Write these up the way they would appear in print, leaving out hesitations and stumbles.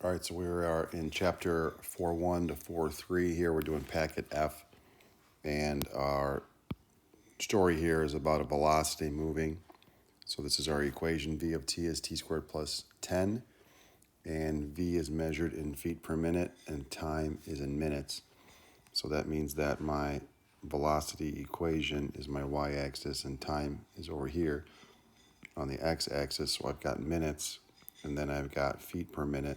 All right, so we are in chapter 4.1 to 4.3 here. We're doing packet F, and our story here is about a velocity moving. So this is our equation. V of t is t squared plus 10, and v is measured in feet per minute, and time is in minutes. So that means that my velocity equation is my y-axis, and time is over here on the x-axis. So I've got minutes, and then I've got feet per minute.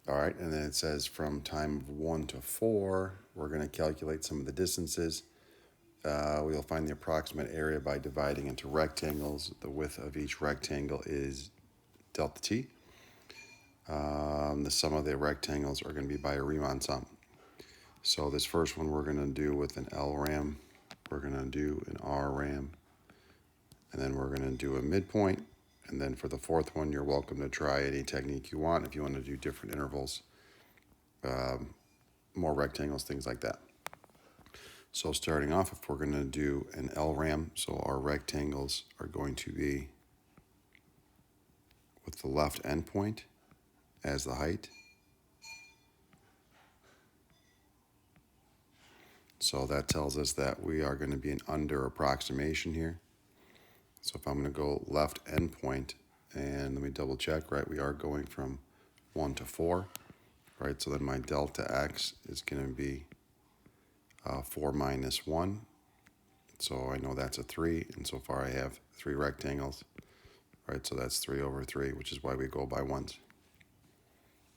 All right, and then it says from time of 1 to 4, we're going to calculate some of the distances. We'll find the approximate area by dividing into rectangles. The width of each rectangle is delta t. The sum of the rectangles are going to be by a Riemann sum. So this first one we're going to do with an L ram, we're going to do an R ram, and then we're going to do a midpoint. And then for the fourth one, you're welcome to try any technique you want if you want to do different intervals, more rectangles, things like that. So starting off, if we're going to do an L ram, so our rectangles are going to be with the left endpoint as the height. So that tells us that we are going to be an under approximation here. So if I'm going to go left endpoint, and let me double check, right, we are going from 1 to 4, right? So then my delta x is going to be 4 minus 1. So I know that's a 3, and so far I have 3 rectangles, right? So that's 3 over 3, which is why we go by ones,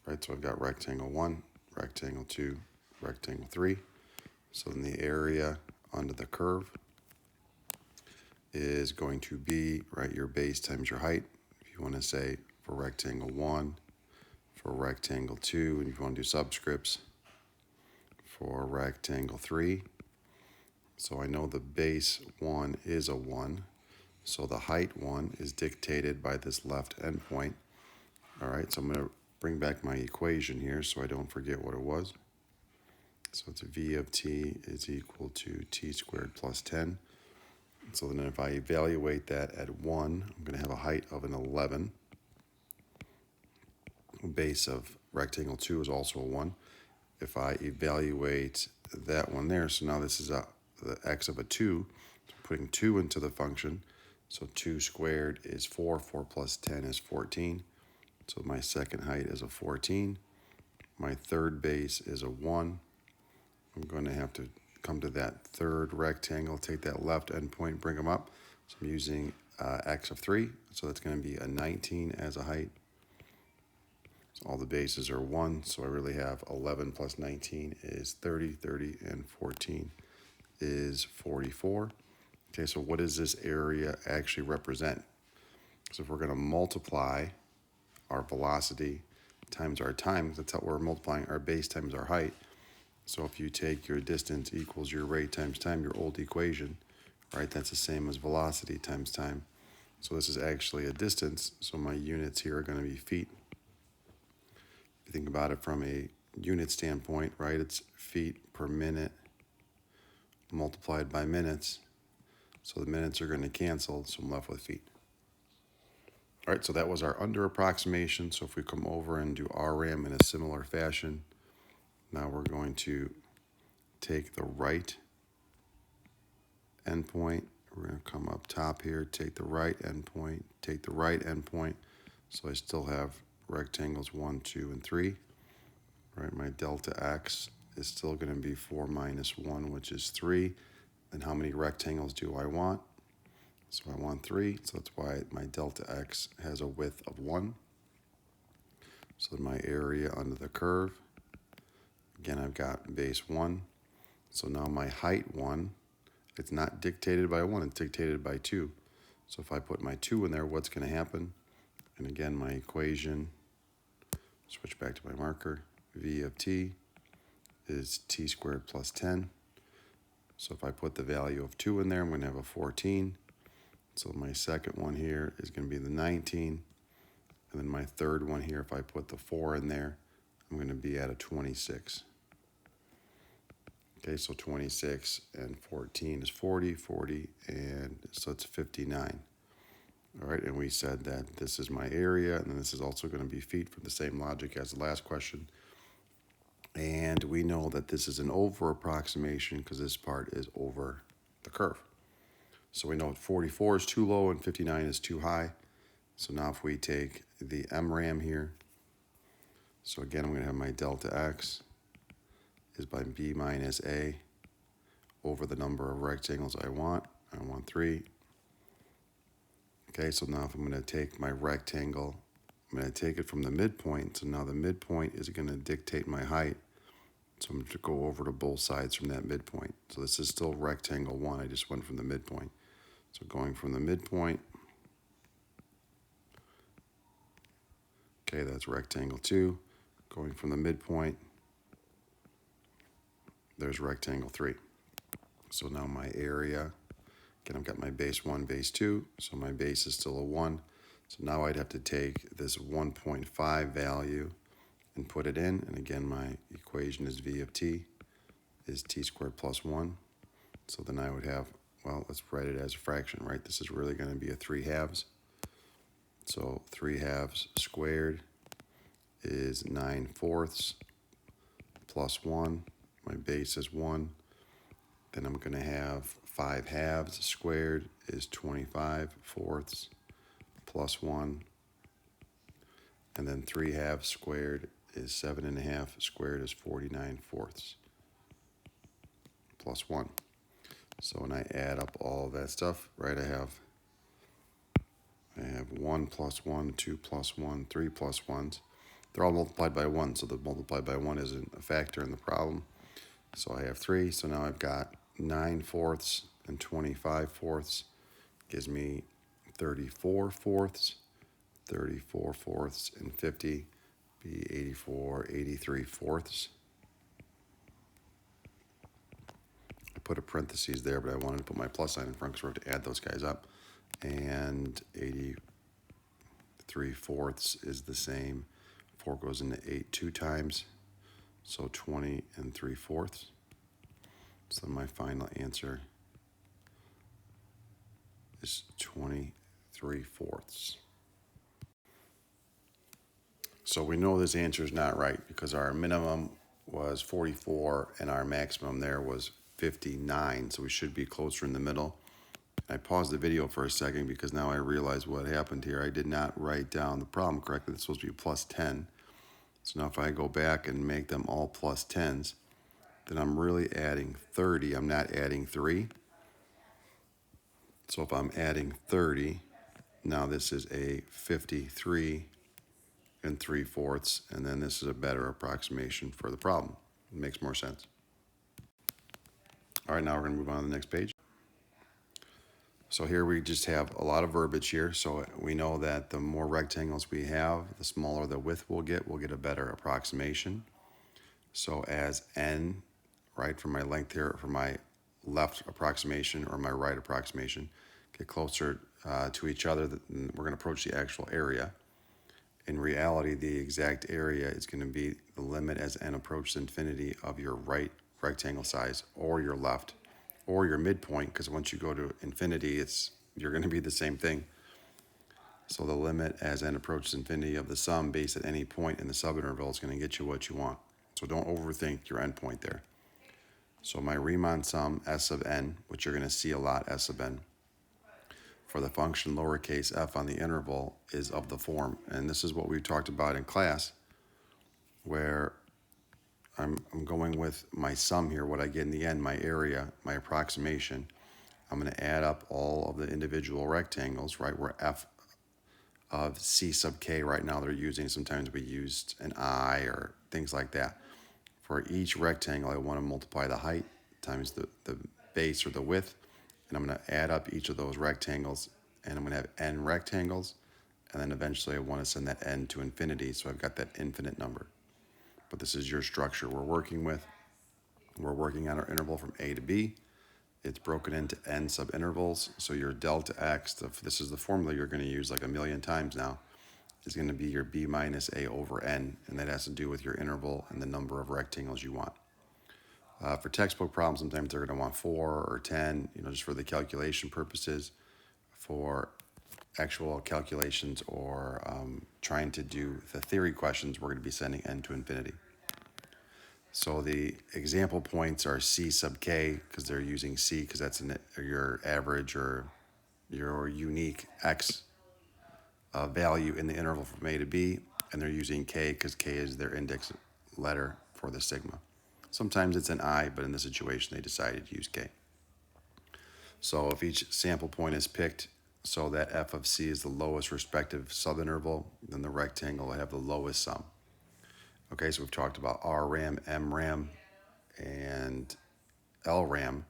right? So I've got rectangle 1, rectangle 2, rectangle 3. So then the area under the curve is going to be, right, your base times your height. If you want to say for rectangle 1, for rectangle 2, and if you want to do subscripts, for rectangle 3. So I know the base 1 is a 1. So the height 1 is dictated by this left endpoint. All right, so I'm going to bring back my equation here so I don't forget what it was. So it's v of t is equal to t squared plus 10. So then if I evaluate that at 1, I'm going to have a height of an 11. Base of rectangle 2 is also a 1. If I evaluate that one there, so now this is the x of a 2, so putting 2 into the function. So 2 squared is 4, 4 plus 10 is 14. So my second height is a 14. My third base is a 1. I'm going to have to come to that third rectangle, take that left endpoint, bring them up. So I'm using x of 3, so that's going to be a 19 as a height. So all the bases are 1, so I really have 11 plus 19 is 30, 30, and 14 is 44. Okay, so what does this area actually represent? So if we're going to multiply our velocity times our time, that's how we're multiplying our base times our height. So if you take your distance equals your rate times time, your old equation, right, that's the same as velocity times time. So this is actually a distance, so my units here are going to be feet. If you think about it from a unit standpoint, right, it's feet per minute multiplied by minutes. So the minutes are going to cancel, so I'm left with feet. All right, so that was our under approximation. So if we come over and do RRAM in a similar fashion, now we're going to take the right endpoint. We're going to come up top here, take the right endpoint, take the right endpoint. So I still have rectangles 1, 2, and 3. Right, my delta x is still going to be 4 minus 1, which is 3. Then how many rectangles do I want? So I want 3, so that's why my delta x has a width of 1. So my area under the curve, again, I've got base 1. So now my height 1, it's not dictated by 1, it's dictated by 2. So if I put my 2 in there, what's going to happen? And again, my equation, switch back to my marker, v of t is t squared plus 10. So if I put the value of 2 in there, I'm going to have a 14. So my second one here is going to be the 19. And then my third one here, if I put the 4 in there, I'm going to be at a 26. Okay, so 26 and 14 is 40, 40, and so it's 59. All right, and we said that this is my area, and then this is also going to be feet from the same logic as the last question. And we know that this is an over approximation because this part is over the curve. So we know 44 is too low and 59 is too high. So now if we take the MRAM here, so again, I'm going to have my delta x is by b minus a over the number of rectangles I want. I want 3. Okay, so now if I'm going to take my rectangle, I'm going to take it from the midpoint. So now the midpoint is going to dictate my height. So I'm going to go over to both sides from that midpoint. So this is still rectangle 1. I just went from the midpoint. So going from the midpoint, okay, that's rectangle 2. Going from the midpoint, there's rectangle 3. So now my area, again, I've got my base 1, base 2, so my base is still a 1. So now I'd have to take this 1.5 value and put it in. And again, my equation is v of t is t squared plus 1. So then I would have, well, let's write it as a fraction, right? This is really going to be a 3 halves. So 3 halves squared is 9 fourths plus 1. My base is 1. Then I'm going to have 5 halves squared is 25 fourths plus 1. And then 3 halves squared is 7.5 squared is 49 fourths plus 1. So when I add up all of that stuff, right, I have 1 plus 1, 2 plus 1, 3 plus 1s. They're all multiplied by 1, so the multiplied by 1 isn't a factor in the problem. So I have 3, so now I've got 9 fourths and 25 fourths. Gives me 34 fourths, 34 fourths, and 50 be 84, 83 fourths. I put a parentheses there, but I wanted to put my plus sign in front because we're going to add those guys up. And 83 fourths is the same. 4 goes into 8 2 times, so 20 and 3 fourths. So my final answer is 23 fourths. So we know this answer is not right because our minimum was 44 and our maximum there was 59. So we should be closer in the middle. I paused the video for a second because now I realize what happened here. I did not write down the problem correctly. It's supposed to be plus 10. So now if I go back and make them all plus 10s, then I'm really adding 30. I'm not adding 3. So if I'm adding 30, now this is a 53 and 3 fourths, and then this is a better approximation for the problem. It makes more sense. All right, now we're going to move on to the next page. So here we just have a lot of verbiage here. So we know that the more rectangles we have, the smaller the width we'll get a better approximation. So as n, right, for my length here, for my left approximation or my right approximation, get closer to each other, we're going to approach the actual area. In reality, the exact area is going to be the limit as n approaches infinity of your right rectangle size or your left or your midpoint, because once you go to infinity, you're going to be the same thing. So the limit as n approaches infinity of the sum based at any point in the subinterval is going to get you what you want. So don't overthink your endpoint there. So my Riemann sum s of n, which you're going to see a lot, s of n, for the function lowercase f on the interval is of the form. And this is what we talked about in class, where I'm going with my sum here, what I get in the end, my area, my approximation. I'm going to add up all of the individual rectangles, right, where f of c sub k right now they're using. Sometimes we used an I or things like that. For each rectangle, I want to multiply the height times the base or the width, and I'm going to add up each of those rectangles, and I'm going to have n rectangles, and then eventually I want to send that n to infinity, so I've got that infinite number. But this is your structure we're working with. We're working on our interval from A to B. It's broken into n subintervals, so your delta x, this is the formula you're going to use like a million times now, is going to be your b minus a over n, and that has to do with your interval and the number of rectangles you want. For textbook problems, sometimes they're going to want 4 or 10, just for the calculation purposes. For actual calculations or trying to do the theory questions, we're going to be sending n to infinity. So the example points are c sub k because they're using c because that's your average or your unique x value in the interval from a to b, and they're using k because k is their index letter for the sigma. Sometimes it's an I, but in this situation they decided to use k. So if each sample point is picked so that f of c is the lowest respective subinterval, then the rectangle will have the lowest sum. Okay, so we've talked about RRAM, MRAM, and LRAM.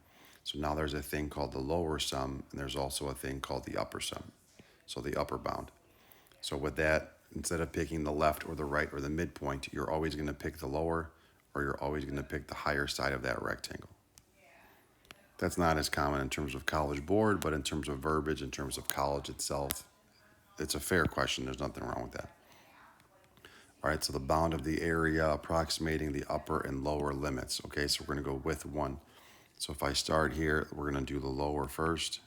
So now there's a thing called the lower sum, and there's also a thing called the upper sum, so the upper bound. So with that, instead of picking the left or the right or the midpoint, you're always going to pick the lower, or you're always going to pick the higher side of that rectangle. That's not as common in terms of College Board, but in terms of verbiage, in terms of college itself, it's a fair question. There's nothing wrong with that. All right, so the bound of the area approximating the upper and lower limits. Okay, so we're going to go with 1. So if I start here, we're going to do the lower first.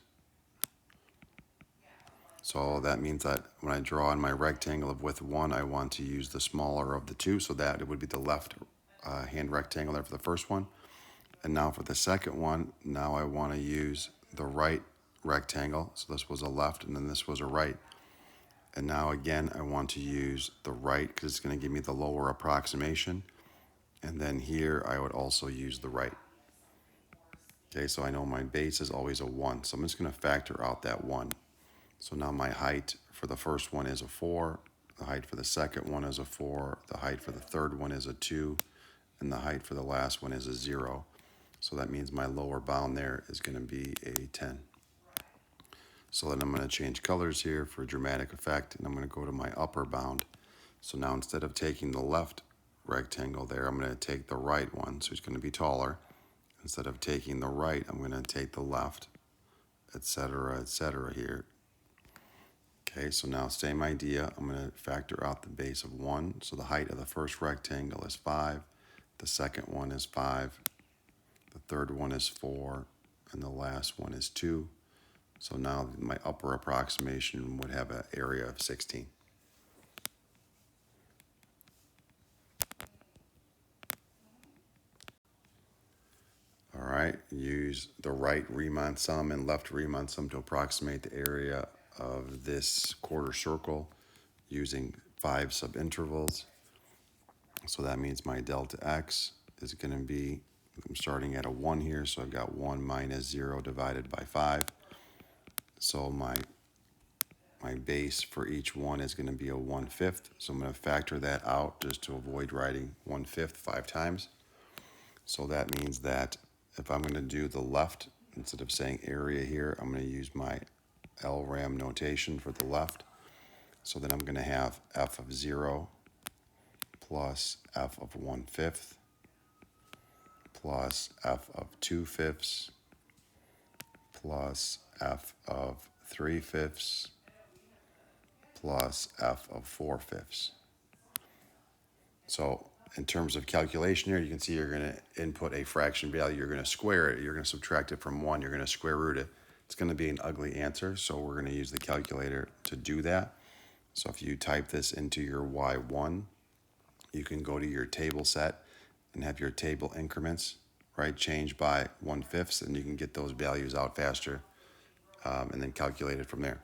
So that means that when I draw in my rectangle of width 1, I want to use the smaller of the two, so that it would be the left hand rectangle there for the first one. And now for the second one, now I want to use the right rectangle. So this was a left and then this was a right. And now again, I want to use the right because it's going to give me the lower approximation. And then here I would also use the right. Okay, so I know my base is always a 1. So I'm just going to factor out that 1. So now my height for the first one is a 4. The height for the second one is a 4. The height for the third one is a 2. And the height for the last one is a 0. So that means my lower bound there is going to be a 10. So then I'm going to change colors here for dramatic effect, and I'm going to go to my upper bound. So now instead of taking the left rectangle there, I'm going to take the right one, so it's going to be taller. Instead of taking the right, I'm going to take the left, etc., here. Okay, so now same idea. I'm going to factor out the base of 1. So the height of the first rectangle is 5. The second one is 5. The third one is 4. And the last one is 2. So now my upper approximation would have an area of 16. All right, use the right Riemann sum and left Riemann sum to approximate the area of this quarter circle using 5 subintervals. So that means my delta x is going to be, I'm starting at a 1 here, so I've got 1 minus 0 divided by 5. So my base for each one is going to be a 1/5. So I'm going to factor that out just to avoid writing 1/5 5 times. So that means that if I'm going to do the left, instead of saying area here, I'm going to use my LRAM notation for the left. So then I'm going to have f of 0 plus f of 1/5 plus f of 2/5 plus f of 3/5 plus f of 4/5. So in terms of calculation here, you can see you're going to input a fraction value. You're going to square it. You're going to subtract it from 1. You're going to square root it. It's going to be an ugly answer, so we're going to use the calculator to do that. So if you type this into your Y1, you can go to your table set and have your table increments, right, change by 1/5, and you can get those values out faster and then calculate it from there.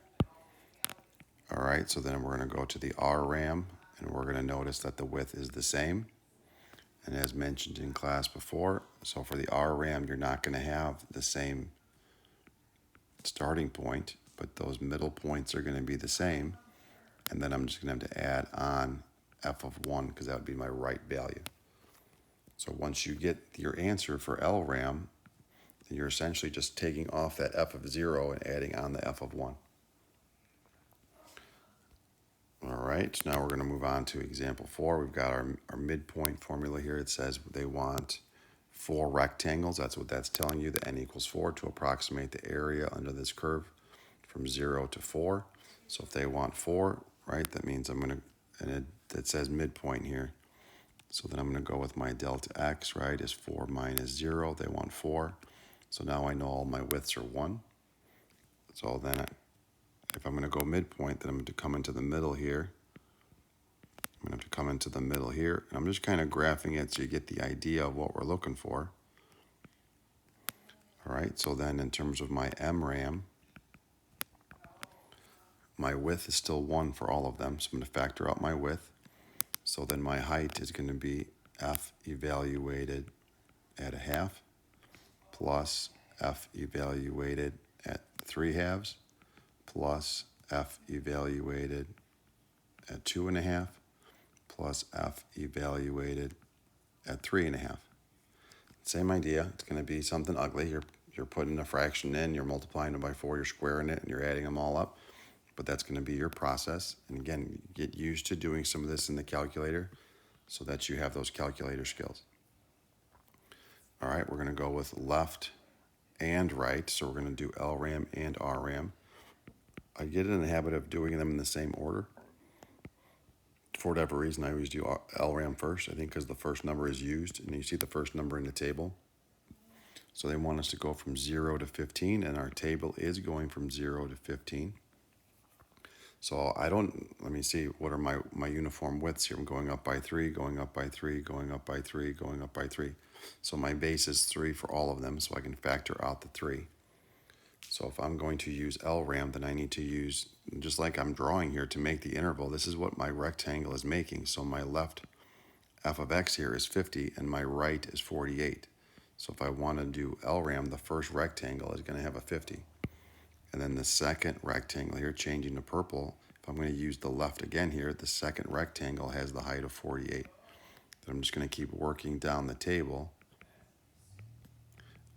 All right, so then we're going to go to the RRAM, and we're going to notice that the width is the same. And as mentioned in class before, so for the RRAM, you're not going to have the same starting point, but those middle points are going to be the same. And then I'm just going to have to add on f of 1 because that would be my right value. So once you get your answer for LRAM, then you're essentially just taking off that f of 0 and adding on the f of 1. All right, so now we're going to move on to example 4. We've got our midpoint formula here. It says they want 4 rectangles. That's what that's telling you, the n equals 4, to approximate the area under this curve from 0 to 4. So if they want 4, right, that means I'm going to, and it says midpoint here. So then I'm going to go with my delta x, right, is 4 minus 0. They want 4. So now I know all my widths are 1. So then if I'm going to go midpoint, then I'm going to come into the middle here. I'm going to have to come into the middle here. And I'm just kind of graphing it so you get the idea of what we're looking for. All right, so then in terms of my MRAM, my width is still 1 for all of them, so I'm going to factor out my width. So then my height is going to be F evaluated at a half plus F evaluated at 3/2 plus F evaluated at 2.5 plus F evaluated at 3.5. Same idea. It's going to be something ugly. You're putting a fraction in, you're multiplying it by 4, you're squaring it, and you're adding them all up. But that's going to be your process. And again, get used to doing some of this in the calculator so that you have those calculator skills. All right, we're going to go with left and right. So we're going to do LRAM and RRAM. I get in the habit of doing them in the same order. For whatever reason, I always do LRAM first, I think because the first number is used, and you see the first number in the table. So they want us to go from 0 to 15, and our table is going from 0 to 15. So let me see, what are my uniform widths here? I'm going up by 3, going up by 3, going up by 3, going up by 3. So my base is 3 for all of them, so I can factor out the 3. So if I'm going to use LRAM, then I need to use, just like I'm drawing here to make the interval, this is what my rectangle is making. So my left f of x here is 50 and my right is 48. So if I want to do LRAM, the first rectangle is going to have a 50. And then the second rectangle here, changing to purple, if I'm going to use the left again here, the second rectangle has the height of 48. Then I'm just going to keep working down the table.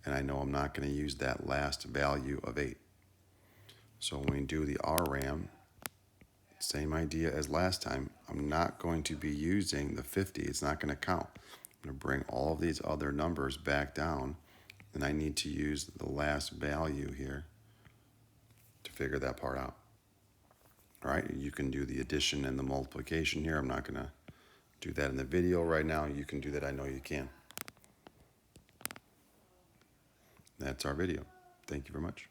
And I know I'm not going to use that last value of 8. So when we do the RRAM, same idea as last time. I'm not going to be using the 50. It's not going to count. I'm going to bring all of these other numbers back down, and I need to use the last value here to figure that part out. All right, you can do the addition and the multiplication here. I'm not going to do that in the video right now. You can do that. I know you can. That's our video. Thank you very much.